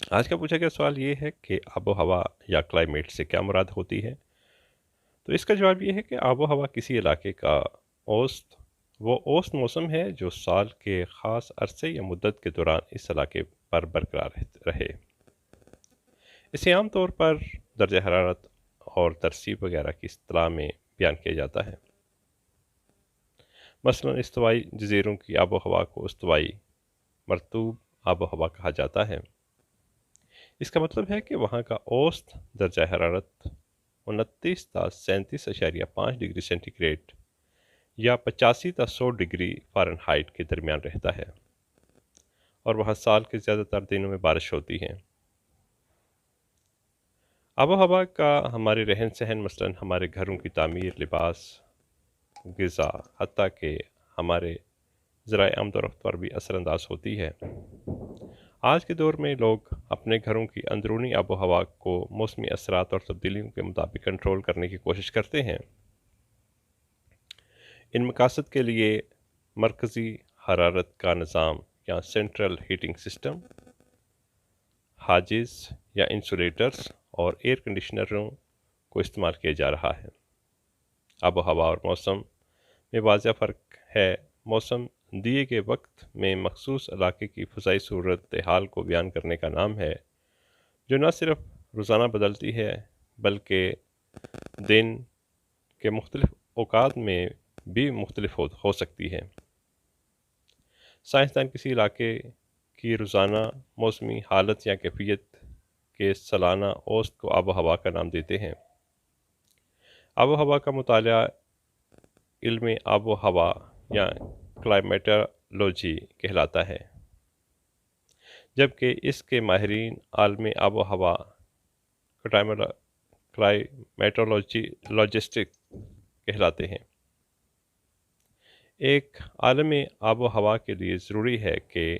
آج کا پوچھا گیا سوال یہ ہے کہ آب و ہوا یا کلائمیٹ سے کیا مراد ہوتی ہے؟ تو اس کا جواب یہ ہے کہ آب و ہوا کسی علاقے کا اوسط اوسط موسم ہے جو سال کے خاص عرصے یا مدت کے دوران اس علاقے پر برقرار رہے۔ اسے عام طور پر درجہ حرارت اور ترسیب وغیرہ کی اصطلاح میں بیان کیا جاتا ہے۔ مثلا استوائی جزیروں کی آب و ہوا کو استوائی مرطوب آب و ہوا کہا جاتا ہے۔ اس کا مطلب ہے کہ وہاں کا اوسط درجہ حرارت 29 تا 37.5 ڈگری سینٹی گریڈ یا 85 تا 100 ڈگری فارنہائٹ کے درمیان رہتا ہے، اور وہاں سال کے زیادہ تر دنوں میں بارش ہوتی ہے۔ آب و ہوا کا ہمارے رہن سہن، مثلا ہمارے گھروں کی تعمیر، لباس، غذا، حتیٰ کہ ہمارے ذرائع آمد و رفت پر بھی اثر انداز ہوتی ہے۔ آج کے دور میں لوگ اپنے گھروں کی اندرونی آب و ہوا کو موسمی اثرات اور تبدیلیوں کے مطابق کنٹرول کرنے کی کوشش کرتے ہیں۔ ان مقاصد کے لیے مرکزی حرارت کا نظام یا سینٹرل ہیٹنگ سسٹم، حاجز یا انسولیٹرز اور ایئر کنڈیشنروں کو استعمال کیا جا رہا ہے۔ آب و ہوا اور موسم میں واضح فرق ہے۔ موسم دیے گئے وقت میں مخصوص علاقے کی فضائی صورت حال کو بیان کرنے کا نام ہے، جو نہ صرف روزانہ بدلتی ہے بلکہ دن کے مختلف اوقات میں بھی مختلف ہو سکتی ہے۔ سائنسدان کسی علاقے کی روزانہ موسمی حالت یا کیفیت کے سالانہ اوسط کو آب و ہوا کا نام دیتے ہیں۔ آب و ہوا کا مطالعہ علم آب و ہوا یا کلائمیٹولوجی کہلاتا ہے، جبکہ اس کے ماہرین عالم آب و ہوا کلائمیٹولوجسٹ کہلاتے ہیں۔ ایک عالم آب و ہوا کے لیے ضروری ہے کہ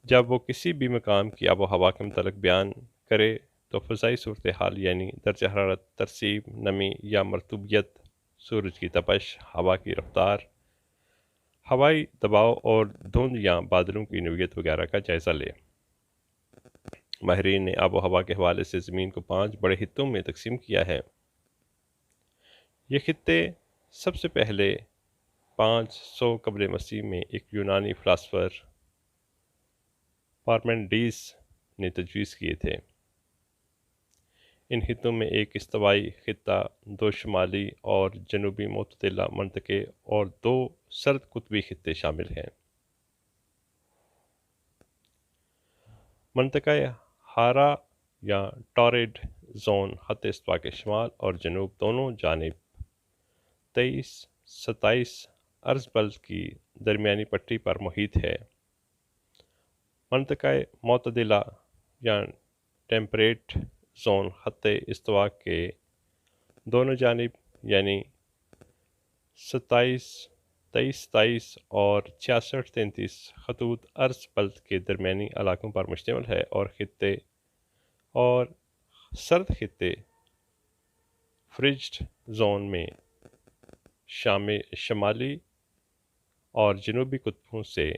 جب وہ کسی بھی مقام کی آب و ہوا کے متعلق بیان کرے تو فضائی صورتحال یعنی درجہ حرارت، ترسیب، نمی یا مرطوبیت، سورج کی تپش، ہوا کی رفتار، ہوائی دباؤ اور دھند یا بادلوں کی نوعیت وغیرہ کا جائزہ لے۔ ماہرین نے آب و ہوا کے حوالے سے زمین کو 5 بڑے خطوں میں تقسیم کیا ہے۔ یہ خطے سب سے پہلے 500 قبل مسیح میں ایک یونانی فلاسفر پارمیڈیز نے تجویز کیے تھے۔ ان خطوں میں ایک استوائی خطہ، 2 شمالی اور جنوبی معتدلہ منطقے اور 2 سرد قطبی خطے شامل ہیں۔ منطقہ ہارا یا ٹارڈ زون خط استوا کے شمال اور جنوب دونوں جانب 23-27 ارض بلد کی درمیانی پٹی پر محیط ہے۔ منطقہ معتدلہ یا ٹیمپریٹ زون خط استوا کے دونوں جانب یعنی 23-27 اور 66-33 خطوط ارض بلد کے درمیانی علاقوں پر مشتمل ہے، اور خطے اور سرد خطے فرجڈ زون میں شمالی اور جنوبی قطبوں سے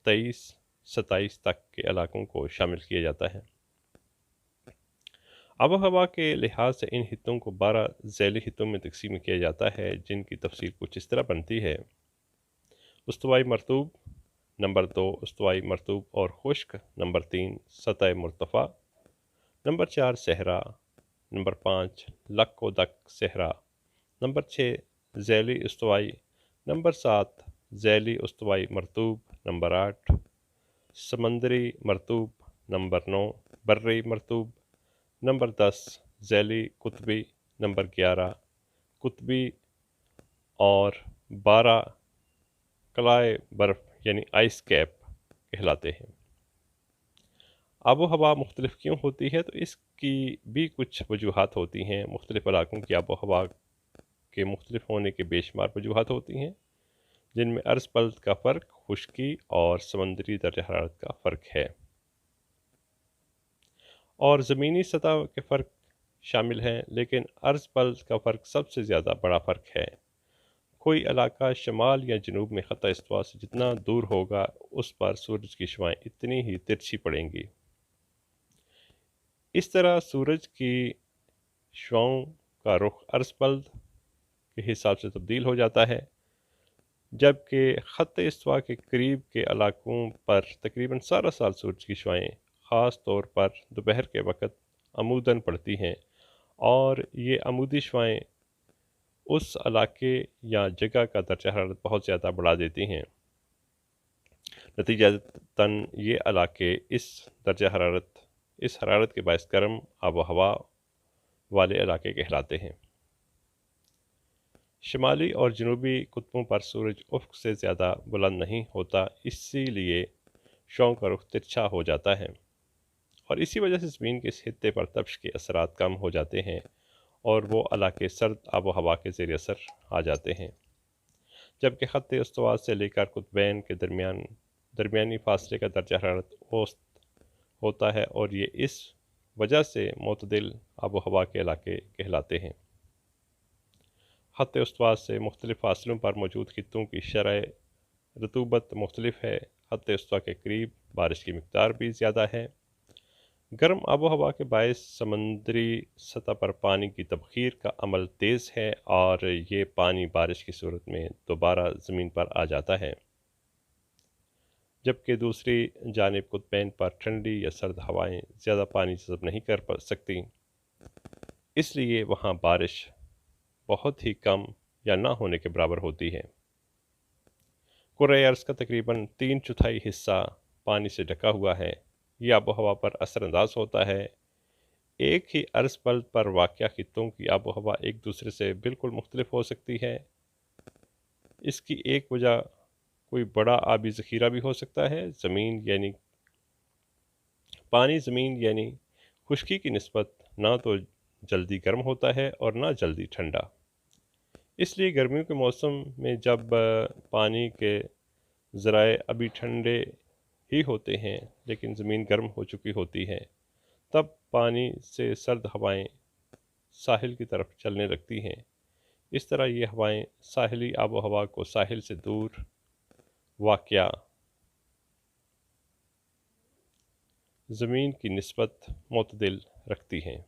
23-27 تک کے علاقوں کو شامل کیا جاتا ہے۔ آب و ہوا کے لحاظ سے ان خطوں کو 12 ذیلی خطوں میں تقسیم کیا جاتا ہے، جن کی تفصیل کچھ اس طرح بنتی ہے: استوائی مرطوب، نمبر 2 استوائی مرطوب اور خشک، نمبر 3 سطح مرتفع، نمبر 4 صحرا، نمبر 5 لک و دک صحرا، نمبر 6 ذیلی استوائی، نمبر 7 ذیلی استوائی مرطوب، نمبر 8 سمندری مرطوب، نمبر 9 بری مرطوب، نمبر 10 ذیلی قطبی، نمبر 11 قطبی اور 12 قلعہ برف یعنی آئس کیپ کہلاتے ہیں۔ آب و ہوا مختلف کیوں ہوتی ہے؟ تو اس کی بھی کچھ وجوہات ہوتی ہیں۔ مختلف علاقوں کی آب و ہوا کے مختلف ہونے کے بے شمار وجوہات ہوتی ہیں، جن میں عرض بلد کا فرق، خشکی اور سمندری درجہ حرارت کا فرق ہے، اور زمینی سطح کے فرق شامل ہیں، لیکن عرض بلد کا فرق سب سے زیادہ بڑا فرق ہے۔ کوئی علاقہ شمال یا جنوب میں خط استوا سے جتنا دور ہوگا اس پر سورج کی شعاعیں اتنی ہی ترچھی پڑیں گی۔ اس طرح سورج کی شعاعوں کا رخ عرض پلد کے حساب سے تبدیل ہو جاتا ہے، جبکہ خط استوا کے قریب کے علاقوں پر تقریباً سارا سال سورج کی شعاعیں خاص طور پر دوپہر کے وقت عموداً پڑتی ہیں، اور یہ عمودی شعاعیں اس علاقے یا جگہ کا درجہ حرارت بہت زیادہ بڑھا دیتی ہیں۔ نتیجتاً یہ علاقے اس حرارت کے باعث گرم آب و ہوا والے علاقے کہلاتے ہیں۔ شمالی اور جنوبی قطبوں پر سورج افق سے زیادہ بلند نہیں ہوتا، اسی لیے شعاعوں کا رخ ترچھا ہو جاتا ہے، اور اسی وجہ سے زمین کے اس خطے پر تپش کے اثرات کم ہو جاتے ہیں اور وہ علاقے سرد آب و ہوا کے زیر اثر آ جاتے ہیں، جبکہ خط استوا سے لے کر قطبین کے درمیانی فاصلے کا درجہ حرارت اوسط ہوتا ہے، اور یہ اس وجہ سے معتدل آب و ہوا کے علاقے کہلاتے ہیں۔ خط استوا سے مختلف فاصلوں پر موجود خطوں کی شرح رطوبت مختلف ہے۔ خط استوا کے قریب بارش کی مقدار بھی زیادہ ہے۔ گرم آب و ہوا کے باعث سمندری سطح پر پانی کی تبخیر کا عمل تیز ہے، اور یہ پانی بارش کی صورت میں دوبارہ زمین پر آ جاتا ہے، جبکہ دوسری جانب قطبین پر ٹھنڈی یا سرد ہوائیں زیادہ پانی جذب نہیں کر سکتی، اس لیے وہاں بارش بہت ہی کم یا نہ ہونے کے برابر ہوتی ہے۔ کرۂ ارض کا تقریباً 3/4 حصہ پانی سے ڈھکا ہوا ہے۔ یہ آب و ہوا پر اثر انداز ہوتا ہے۔ ایک ہی عرض پلد پر واقع خطوں کی آب و ہوا ایک دوسرے سے بالکل مختلف ہو سکتی ہے۔ اس کی ایک وجہ کوئی بڑا آبی ذخیرہ بھی ہو سکتا ہے۔ پانی زمین یعنی خشکی کی نسبت نہ تو جلدی گرم ہوتا ہے اور نہ جلدی ٹھنڈا، اس لیے گرمیوں کے موسم میں جب پانی کے ذرائع ابھی ٹھنڈے ہی ہوتے ہیں لیکن زمین گرم ہو چکی ہوتی ہے، تب پانی سے سرد ہوائیں ساحل کی طرف چلنے لگتی ہیں۔ اس طرح یہ ہوائیں ساحلی آب و ہوا کو ساحل سے دور واقع زمین کی نسبت معتدل رکھتی ہیں،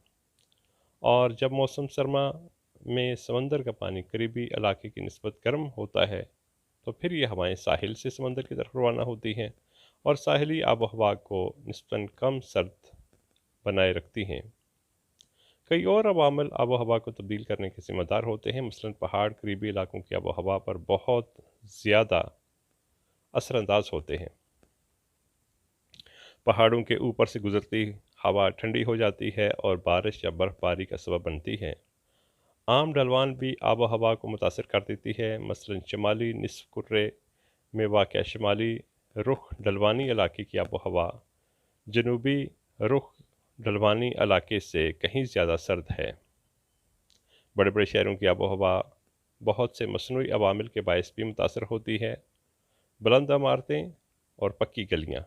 اور جب موسم سرما میں سمندر کا پانی قریبی علاقے کی نسبت گرم ہوتا ہے تو پھر یہ ہوائیں ساحل سے سمندر کی طرف روانہ ہوتی ہیں اور ساحلی آب و ہوا کو نسبتاً کم سرد بنائے رکھتی ہیں۔ کئی اور عوامل آب و ہوا کو تبدیل کرنے کے ذمہ دار ہوتے ہیں، مثلاً پہاڑ قریبی علاقوں کی آب و ہوا پر بہت زیادہ اثر انداز ہوتے ہیں۔ پہاڑوں کے اوپر سے گزرتی ہوا ٹھنڈی ہو جاتی ہے اور بارش یا برف باری کا سبب بنتی ہے۔ عام ڈھلوان بھی آب و ہوا کو متاثر کر دیتی ہے، مثلاً شمالی نصف کرے میں واقع شمالی رخ ڈھلوانی علاقے کی آب و ہوا جنوبی رخ ڈھلوانی علاقے سے کہیں زیادہ سرد ہے۔ بڑے بڑے شہروں کی آب و ہوا بہت سے مصنوعی عوامل کے باعث بھی متاثر ہوتی ہے۔ بلند عمارتیں اور پکی گلیاں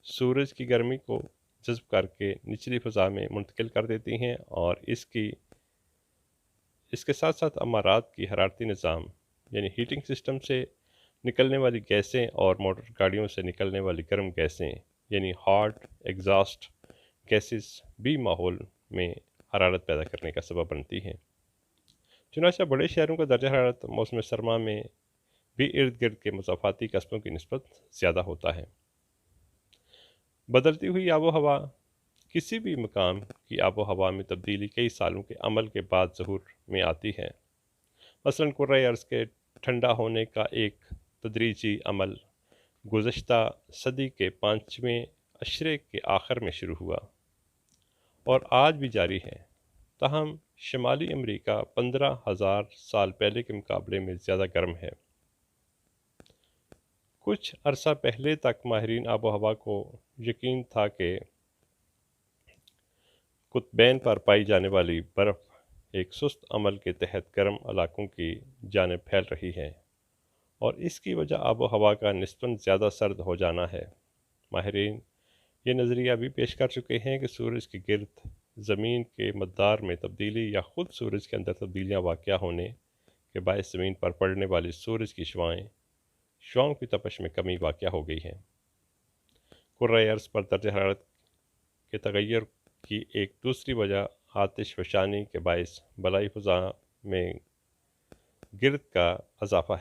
سورج کی گرمی کو جذب کر کے نچلی فضا میں منتقل کر دیتی ہیں، اور اس کے ساتھ ساتھ عمارات کی حرارتی نظام یعنی ہیٹنگ سسٹم سے نکلنے والی گیسیں اور موٹر گاڑیوں سے نکلنے والی گرم گیسیں یعنی ہاٹ ایگزاسٹ گیسز بھی ماحول میں حرارت پیدا کرنے کا سبب بنتی ہیں۔ چنانچہ بڑے شہروں کا درجہ حرارت موسم سرما میں بھی ارد گرد کے مضافاتی قصبوں کی نسبت زیادہ ہوتا ہے۔ بدلتی ہوئی آب و ہوا کسی بھی مقام کی آب و ہوا میں تبدیلی کئی سالوں کے عمل کے بعد ظہور میں آتی ہے۔ مثلاً کرۂ ارض کے ٹھنڈا ہونے کا ایک تدریجی عمل گزشتہ صدی کے 5ویں عشرے کے آخر میں شروع ہوا اور آج بھی جاری ہے، تاہم شمالی امریکہ 15,000 سال پہلے کے مقابلے میں زیادہ گرم ہے۔ کچھ عرصہ پہلے تک ماہرین آب و ہوا کو یقین تھا کہ قطبین پر پائی جانے والی برف ایک سست عمل کے تحت گرم علاقوں کی جانب پھیل رہی ہے، اور اس کی وجہ آب و ہوا کا نسبتاً زیادہ سرد ہو جانا ہے۔ ماہرین یہ نظریہ بھی پیش کر چکے ہیں کہ سورج کے گرد زمین کے مدار میں تبدیلی یا خود سورج کے اندر تبدیلیاں واقع ہونے کے باعث زمین پر پڑنے والی سورج کی شعاؤں کی تپش میں کمی واقع ہو گئی ہے۔ کرۂ ارض پر درجہ حرارت کے تغیر کی ایک دوسری وجہ آتش فشانی کے باعث بالائی فضا میں گرد کا اضافہ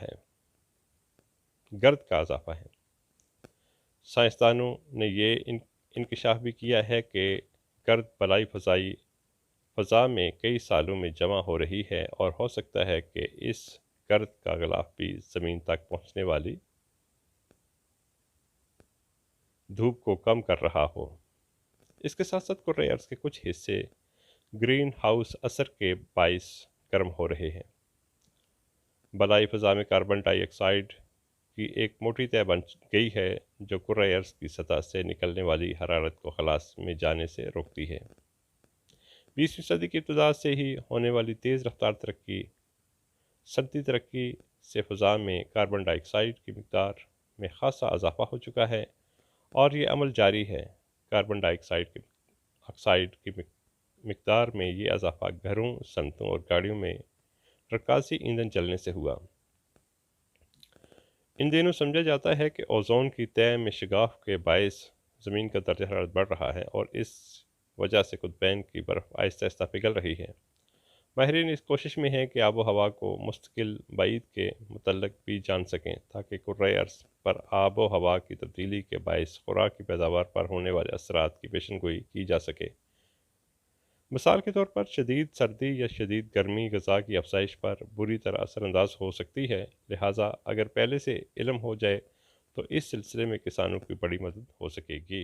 ہے۔ سائنسدانوں نے یہ انکشاف بھی کیا ہے کہ گرد بالائی فضا میں کئی سالوں میں جمع ہو رہی ہے، اور ہو سکتا ہے کہ اس گرد کا غلاف بھی زمین تک پہنچنے والی دھوپ کو کم کر رہا ہو۔ اس کے ساتھ ساتھ کرۂ ارض کے کچھ حصے گرین ہاؤس اثر کے باعث گرم ہو رہے ہیں۔ بالائی فضا میں کاربن ڈائی آکسائیڈ کی ایک موٹی تہ بن گئی ہے جو کرۂ ارض کی سطح سے نکلنے والی حرارت کو خلا میں جانے سے روکتی ہے۔ 20ویں صدی کی ابتدا سے ہی ہونے والی تیز رفتار صنعتی ترقی سے فضا میں کاربن ڈائی آکسائیڈ کی مقدار میں خاصا اضافہ ہو چکا ہے، اور یہ عمل جاری ہے۔ کاربن ڈائی آکسائیڈ کی مقدار میں یہ اضافہ گھروں، صنعتوں اور گاڑیوں میں رکازی ایندھن جلنے سے ہوا۔ ان دنوں سمجھا جاتا ہے کہ اوزون کی تہ میں شگاف کے باعث زمین کا درجہ حرارت بڑھ رہا ہے، اور اس وجہ سے قطبین کی برف آہستہ آہستہ پگھل رہی ہے۔ ماہرین اس کوشش میں ہیں کہ آب و ہوا کو مستقل بعید کے متعلق بھی جان سکیں، تاکہ کرۂ ارض پر آب و ہوا کی تبدیلی کے باعث خوراک کی پیداوار پر ہونے والے اثرات کی پیشن گوئی کی جا سکے۔ مثال کے طور پر شدید سردی یا شدید گرمی غذا کی افزائش پر بری طرح اثر انداز ہو سکتی ہے، لہٰذا اگر پہلے سے علم ہو جائے تو اس سلسلے میں کسانوں کی بڑی مدد ہو سکے گی۔